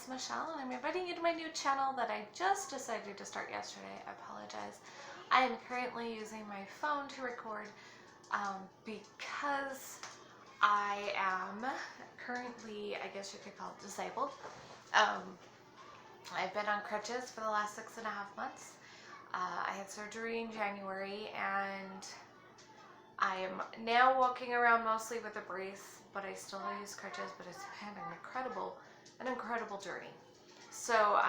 Michelle, and I'm inviting you to my new channel that I just decided to start yesterday. I apologize. I am currently using my phone to record because I am currently, I guess you could call it disabled. I've been on crutches for the last 6.5 months. I had surgery in January, and I am now walking around mostly with a brace, but I still use crutches, but it's been an incredible journey. So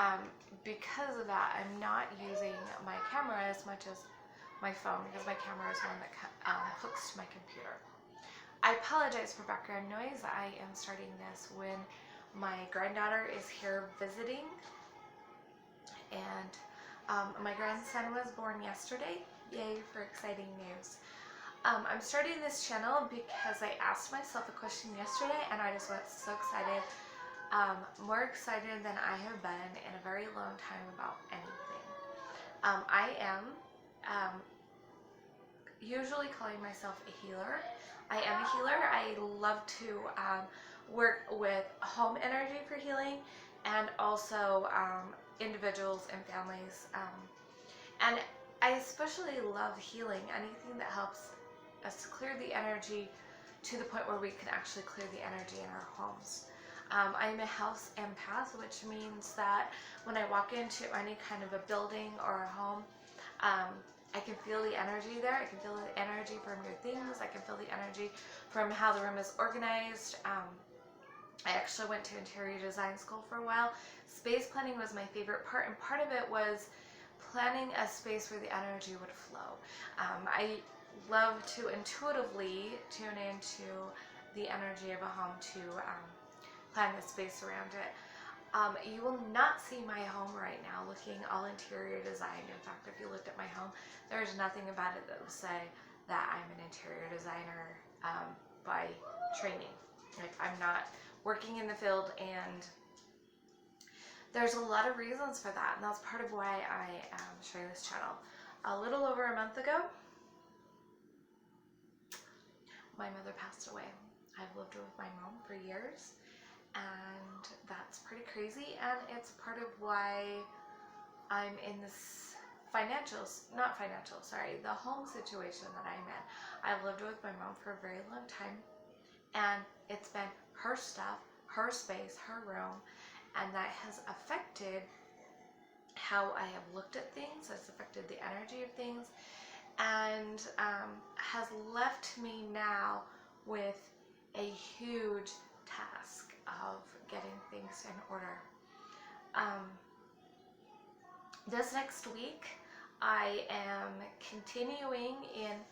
because of that, I'm not using my camera as much as my phone, because my camera is one that hooks to my computer. I apologize for background noise. I am starting this when my granddaughter is here visiting, and my grandson was born yesterday. Yay for exciting news. I'm starting this channel because I asked myself a question yesterday, and I just was so excited. More excited than I have been in a very long time about anything. I am usually calling myself a healer. I am a healer. I love to work with home energy for healing, and also individuals and families. And I especially love healing anything that helps us clear the energy to the point where we can actually clear the energy in our homes. I'm a house empath, which means that when I walk into any kind of a building or a home, I can feel the energy there. I can feel the energy from your things. I can feel the energy from how the room is organized. I actually went to interior design school for a while. Space planning was my favorite part, and part of it was planning a space where the energy would flow. I love to intuitively tune into the energy of a home to plan the space around it. You will not see my home right now looking all interior design. In fact, if you looked at my home, there's nothing about it that would say that I'm an interior designer by training. Like, I'm not working in the field, and there's a lot of reasons for that, and that's part of why I am sharing this channel. A little over a month ago, my mother passed away. I've lived with my mom for years, and that's pretty crazy, and it's part of why I'm in this the home situation that I'm in. I've lived with my mom for a very long time, and it's been her stuff, her space, her room, and that has affected how I have looked at things. It's affected the energy of things, and has left me now with a huge task of getting things in order. This next week, I am continuing in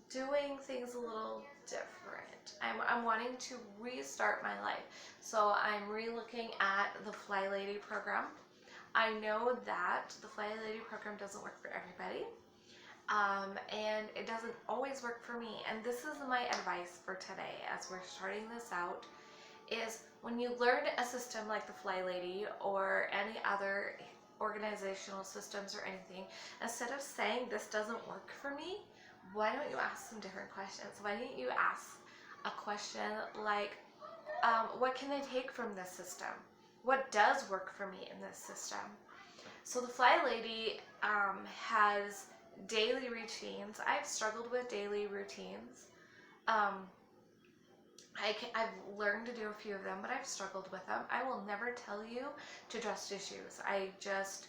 doing things a little different. I'm wanting to restart my life. So I'm re-looking at the Fly Lady program. I know that the Fly Lady program doesn't work for everybody. And it doesn't always work for me. And this is my advice for today as we're starting this out, is when you learn a system like the Fly Lady or any other organizational systems or anything, instead of saying this doesn't work for me, why don't you ask some different questions? Why don't you ask a question like, what can I take from this system? What does work for me in this system? So the Fly Lady has daily routines. I've struggled with daily routines. I've learned to do a few of them, but I've struggled with them. I will never tell you to trust your shoes. I just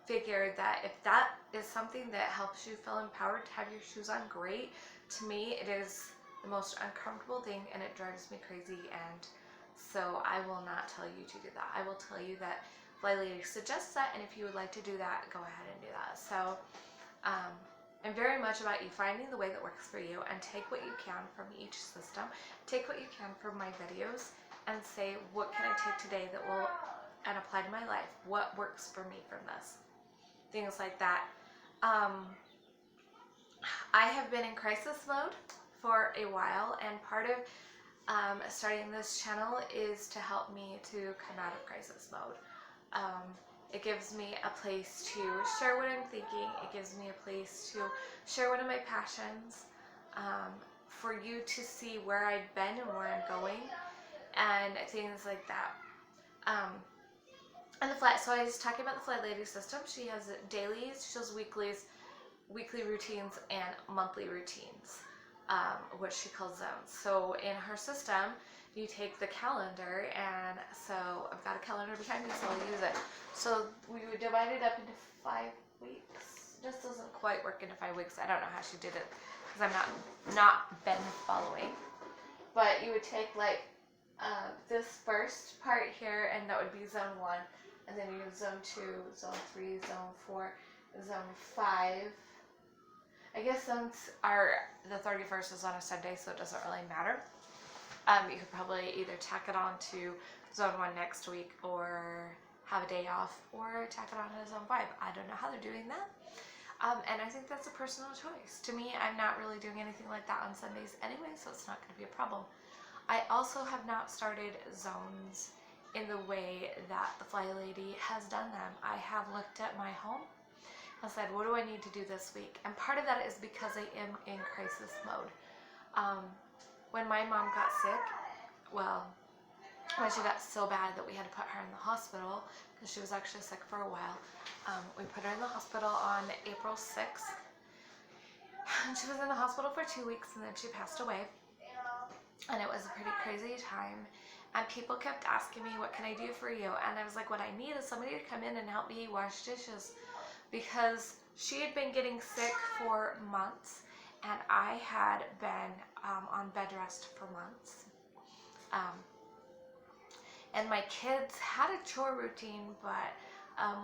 figured that if that is something that helps you feel empowered to have your shoes on, great. To me, it is the most uncomfortable thing, and it drives me crazy, and so I will not tell you to do that. I will tell you that Fly Lady suggests that, and if you would like to do that, go ahead and do that. So I'm very much about you finding the way that works for you, and take what you can from each system, take what you can from my videos, and say, what can I take today that will and apply to my life? What works for me from this? Things like that. I have been in crisis mode for a while, and part of starting this channel is to help me to come out of crisis mode. It gives me a place to share what I'm thinking. It gives me a place to share one of my passions, for you to see where I've been and where I'm going, and things like that. And the flight, so I was talking about the Fly Lady system. She has dailies, she has weeklies, weekly routines, and monthly routines, which she calls zones. So in her system, you take the calendar, and so I've got a calendar behind me, so I'll use it. So we would divide it up into 5 weeks. This doesn't quite work into 5 weeks. I don't know how she did it because I'm not been following. But you would take like this first part here, and that would be zone 1, and then you have zone 2, zone 3, zone 4, zone 5. I guess zones are, the 31st is on a Sunday, so it doesn't really matter. You could probably either tack it on to zone 1 next week, or have a day off, or tack it on to zone 5. I don't know how they're doing that. And I think that's a personal choice. To me, I'm not really doing anything like that on Sundays anyway, so it's not going to be a problem. I also have not started zones in the way that the Fly Lady has done them. I have looked at my home and said, what do I need to do this week? And part of that is because I am in crisis mode. When my mom got sick, well, when she got so bad that we had to put her in the hospital, because she was actually sick for a while, we put her in the hospital on April 6th. And she was in the hospital for 2 weeks, and then she passed away. And it was a pretty crazy time. And people kept asking me, what can I do for you? And I was like, what I need is somebody to come in and help me wash dishes. Because she had been getting sick for months, and I had been on bed rest for months. And my kids had a chore routine, but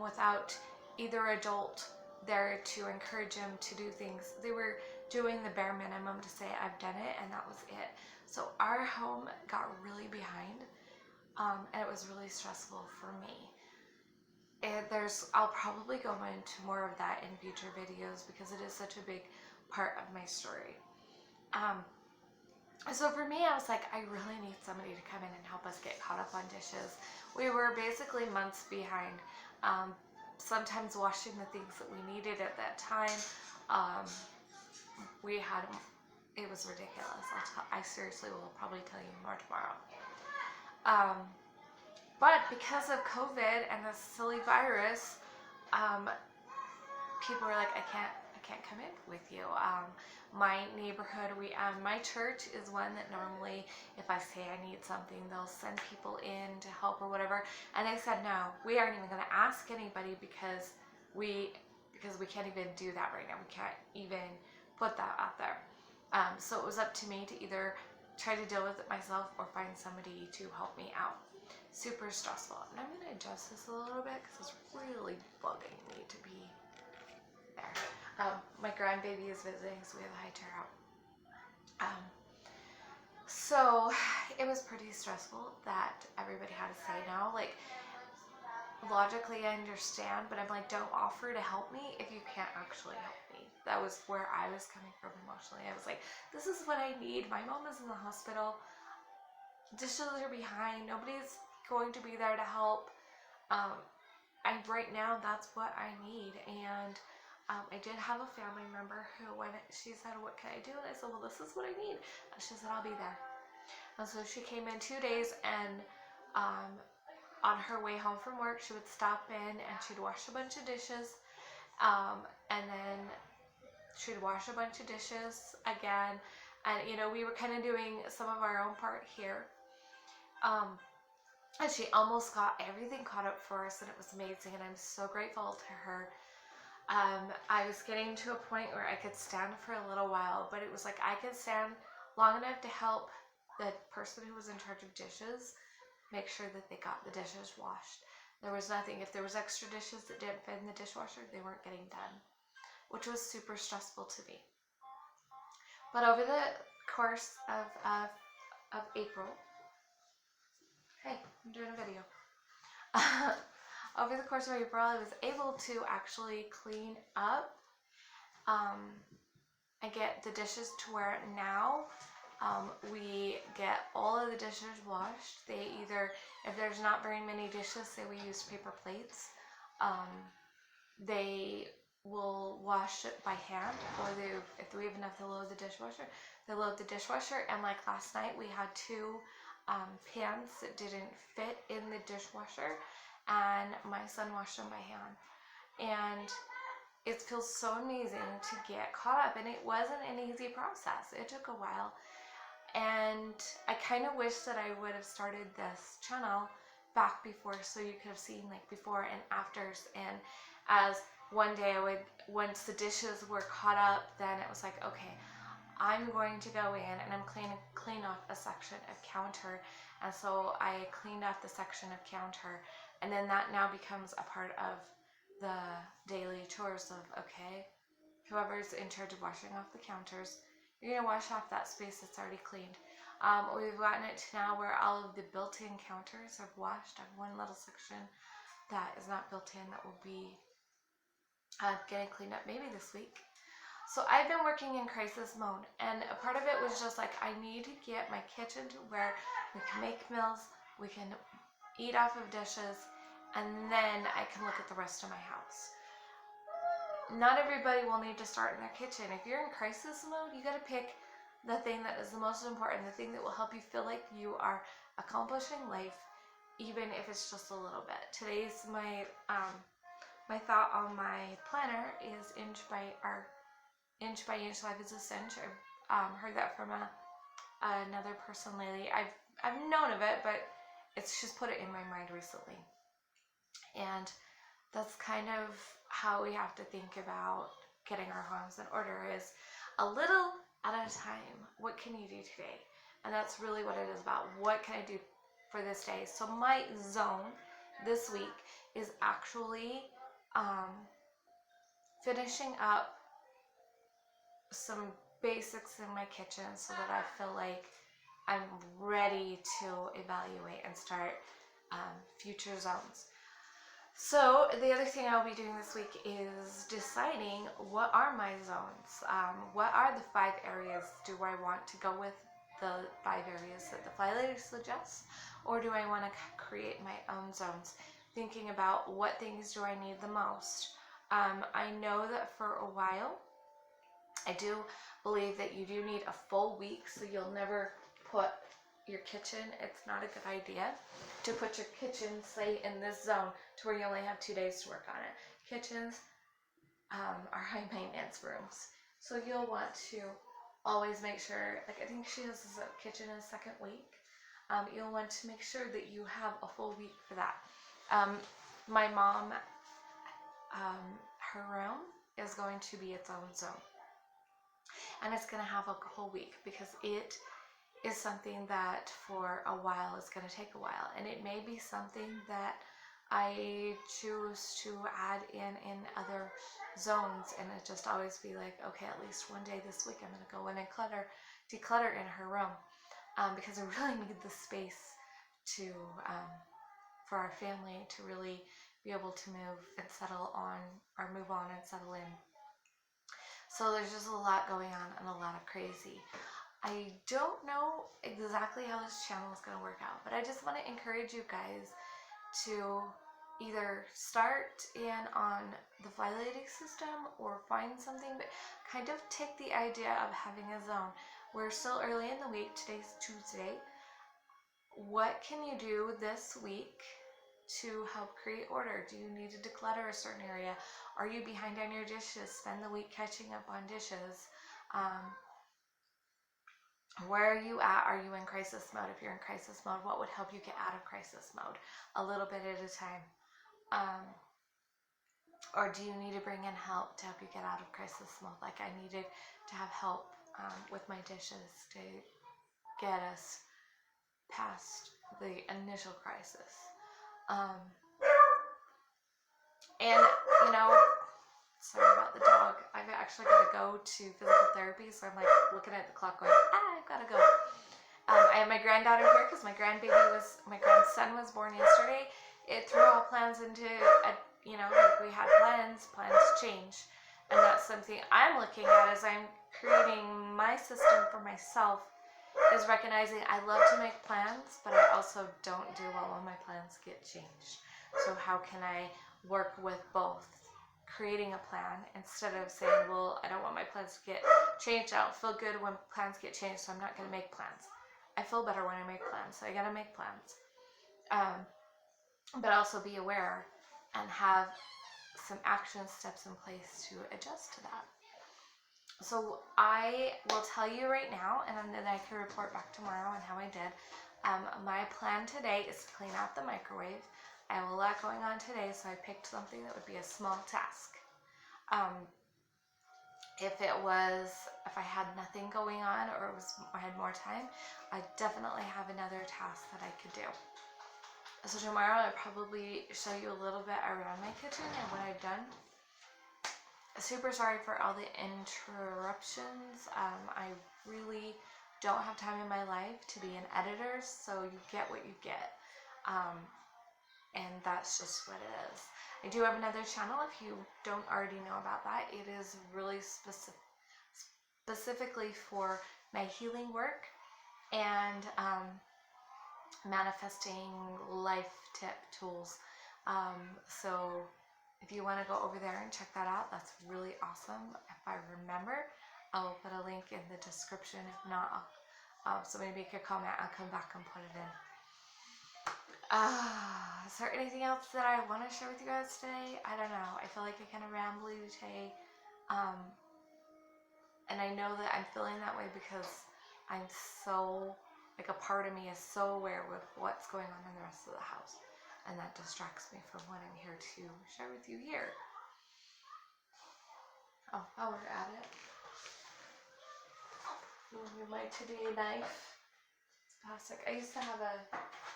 without either adult there to encourage them to do things. They were doing the bare minimum to say, I've done it, and that was it. So our home got really behind, and it was really stressful for me. I'll probably go into more of that in future videos because it is such a big part of my story. So for me, I was like, I really need somebody to come in and help us get caught up on dishes. We were basically months behind. Sometimes washing the things that we needed at that time. It was ridiculous. I seriously will probably tell you more tomorrow. But because of COVID and this silly virus, people were like, I can't come in with you. My neighborhood, my church is one that normally, if I say I need something, they'll send people in to help or whatever. And I said, no, we aren't even going to ask anybody because we can't even do that right now. We can't even put that out there. So it was up to me to either try to deal with it myself or find somebody to help me out. Super stressful. And I'm going to adjust this a little bit because it's really bugging me to be there. My grandbaby is visiting, so we have a high chair out. So it was pretty stressful that everybody had to say no. Like, logically I understand, but I'm like, don't offer to help me if you can't actually help me. That was where I was coming from emotionally. I was like, this is what I need. My mom is in the hospital. Dishes are behind. Nobody's going to be there to help. And right now, that's what I need. And I did have a family member who, when she said, what can I do? And I said, well, this is what I need. And she said, I'll be there. And so she came in 2 days, and on her way home from work, she would stop in and she'd wash a bunch of dishes. And then she'd wash a bunch of dishes again. And, we were kind of doing some of our own part here. And she almost got everything caught up for us, and it was amazing. And I'm so grateful to her. I was getting to a point where I could stand for a little while, but it was like I could stand long enough to help the person who was in charge of dishes make sure that they got the dishes washed. There was nothing. If there was extra dishes that didn't fit in the dishwasher, they weren't getting done, which was super stressful to me. But over the course of April, hey, I'm doing a video. Over the course of April, I was able to actually clean up and get the dishes to where now we get all of the dishes washed. They either, if there's not very many dishes, say we use paper plates, they will wash it by hand, or if we have enough to load the dishwasher, they load the dishwasher. And like last night, we had 2 pans that didn't fit in the dishwasher, and my son washed them by hand. And it feels so amazing to get caught up, and it wasn't an easy process. It took a while, and I kind of wish that I would have started this channel back before, so you could have seen like before and afters. And as one day once the dishes were caught up, then it was like, okay, I'm going to go in and I'm clean off a section of counter. And so I cleaned off the section of counter, and then that now becomes a part of the daily chores of, okay, whoever's in charge of washing off the counters, you're going to wash off that space that's already cleaned. We've gotten it to now where all of the built-in counters are washed. I have one little section that is not built in that will be getting cleaned up maybe this week. So I've been working in crisis mode, and a part of it was just like, I need to get my kitchen to where we can make meals, we can eat off of dishes, and then I can look at the rest of my house. Not everybody will need to start in their kitchen. If you're in crisis mode, you got to pick the thing that is the most important, the thing that will help you feel like you are accomplishing life, even if it's just a little bit. Today's my thought on my planner is inch by inch life is a cinch. I've heard that from another person lately. I've known of it, but it's just put it in my mind recently. And that's kind of how we have to think about getting our homes in order, is a little at a time. What can you do today? And that's really what it is about. What can I do for this day? So my zone this week is actually finishing up some basics in my kitchen so that I feel like I'm ready to evaluate and start future zones. So the other thing I'll be doing this week is deciding what are my zones. What are the 5 areas? Do I want to go with the 5 areas that the Fly Lady suggests, or do I want to create my own zones? Thinking about what things do I need the most. I know that for a while, I do believe that you do need a full week, so you'll never put your kitchen, it's not a good idea to put your kitchen, say, in this zone to where you only have 2 days to work on it. Kitchens are high maintenance rooms, so you'll want to always make sure, like I think she has a kitchen in a second week, you'll want to make sure that you have a full week for that. My mom, her room is going to be its own zone, and it's going to have a whole week because it is something that for a while is going to take a while, and it may be something that I choose to add in other zones, and it just always be like, okay, at least one day this week I'm going to go in and declutter in her room, because I really need the space to for our family to really be able to move and settle on, or move on and settle in. So there's just a lot going on and a lot of crazy. I don't know exactly how this channel is going to work out, but I just want to encourage you guys to either start in on the Fly Lady system or find something, but kind of take the idea of having a zone. We're still early in the week. Today's Tuesday. What can you do this week to help create order? Do you need to declutter a certain area? Are you behind on your dishes? Spend the week catching up on dishes. Where are you at? Are you in crisis mode? If you're in crisis mode, what would help you get out of crisis mode? A little bit at a time. Or do you need to bring in help to help you get out of crisis mode? Like I needed to have help with my dishes to get us past the initial crisis. And, you know, sorry about the dog. I've actually got to go to physical therapy, so I'm like looking at the clock going, I've got to go. I have my granddaughter here because my grandson was born yesterday. It threw all plans into, like we had plans change. And that's something I'm looking at as I'm creating my system for myself, is recognizing I love to make plans, but I also don't do well when my plans get changed. So how can I work with both? Creating a plan instead of saying, well, I don't want my plans to get changed. I don't feel good when plans get changed, so I'm not going to make plans. I feel better when I make plans, so I gotta make plans. But also be aware and have some action steps in place to adjust to that. So I will tell you right now, and then I can report back tomorrow on how I did. My plan today is to clean out the microwave. I have a lot going on today, so I picked something that would be a small task. If I had nothing going on, or I had more time, I definitely have another task that I could do. So tomorrow I'll probably show you a little bit around my kitchen and what I've done. Super sorry for all the interruptions. I really don't have time in my life to be an editor, so you get what you get. And that's just what it is. I do have another channel if you don't already know about that. It is really specifically for my healing work and manifesting life tip tools. So if you want to go over there and check that out, that's really awesome. If I remember, I will put a link in the description. If not, somebody make a comment, I'll come back and put it in. Is there anything else that I want to share with you guys today? I don't know. I feel like I kind of rambly today. And I know that I'm feeling that way because I'm so, like, a part of me is so aware with what's going on in the rest of the house. And that distracts me from what I'm here to share with you here. Oh, while we're at it, my today knife. It's plastic. I used to have a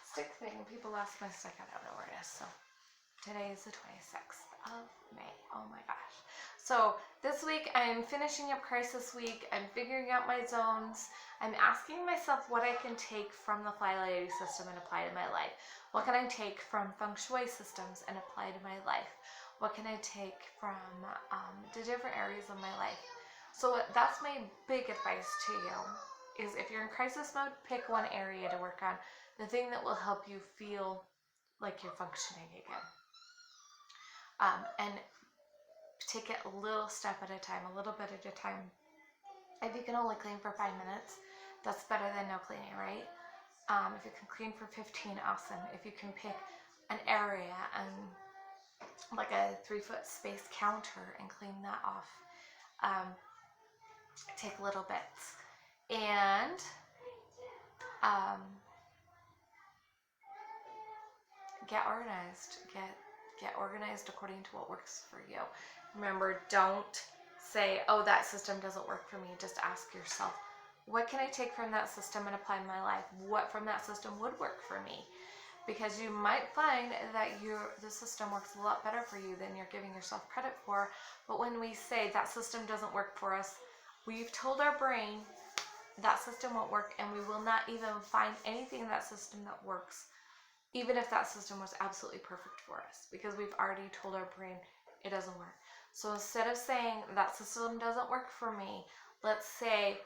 stick thing. People lost my stick. I don't know where it is. So today is the 26th of May. Oh my gosh. So this week I'm finishing up Crisis Week. I'm figuring out my zones. I'm asking myself what I can take from the Fly Lady system and apply to my life. What can I take from Feng Shui systems and apply to my life? What can I take from the different areas of my life? So that's my big advice to you, is if you're in crisis mode, pick one area to work on. The thing that will help you feel like you're functioning again. And take it a little step at a time, a little bit at a time. If you can only clean for 5 minutes, that's better than no cleaning, right? If you can clean for 15, awesome. If you can pick an area and like a 3-foot space counter and clean that off, take little bits. And get organized. Get organized according to what works for you. Remember, don't say, oh, that system doesn't work for me. Just ask yourself, what can I take from that system and apply in my life? What from that system would work for me? Because you might find that the system works a lot better for you than you're giving yourself credit for. But when we say that system doesn't work for us, we've told our brain that system won't work, and we will not even find anything in that system that works, even if that system was absolutely perfect for us, because we've already told our brain it doesn't work. So instead of saying that system doesn't work for me, let's say,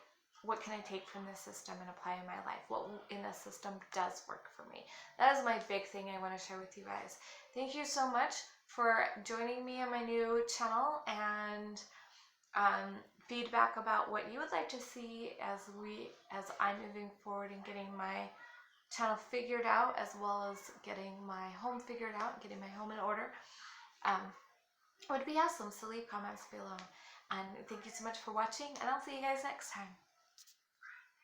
what can I take from this system and apply in my life? What in this system does work for me? That is my big thing I want to share with you guys. Thank you so much for joining me on my new channel, and feedback about what you would like to see as I'm moving forward and getting my channel figured out, as well as getting my home figured out, getting my home in order. Would be awesome. So leave comments below. And thank you so much for watching, and I'll see you guys next time.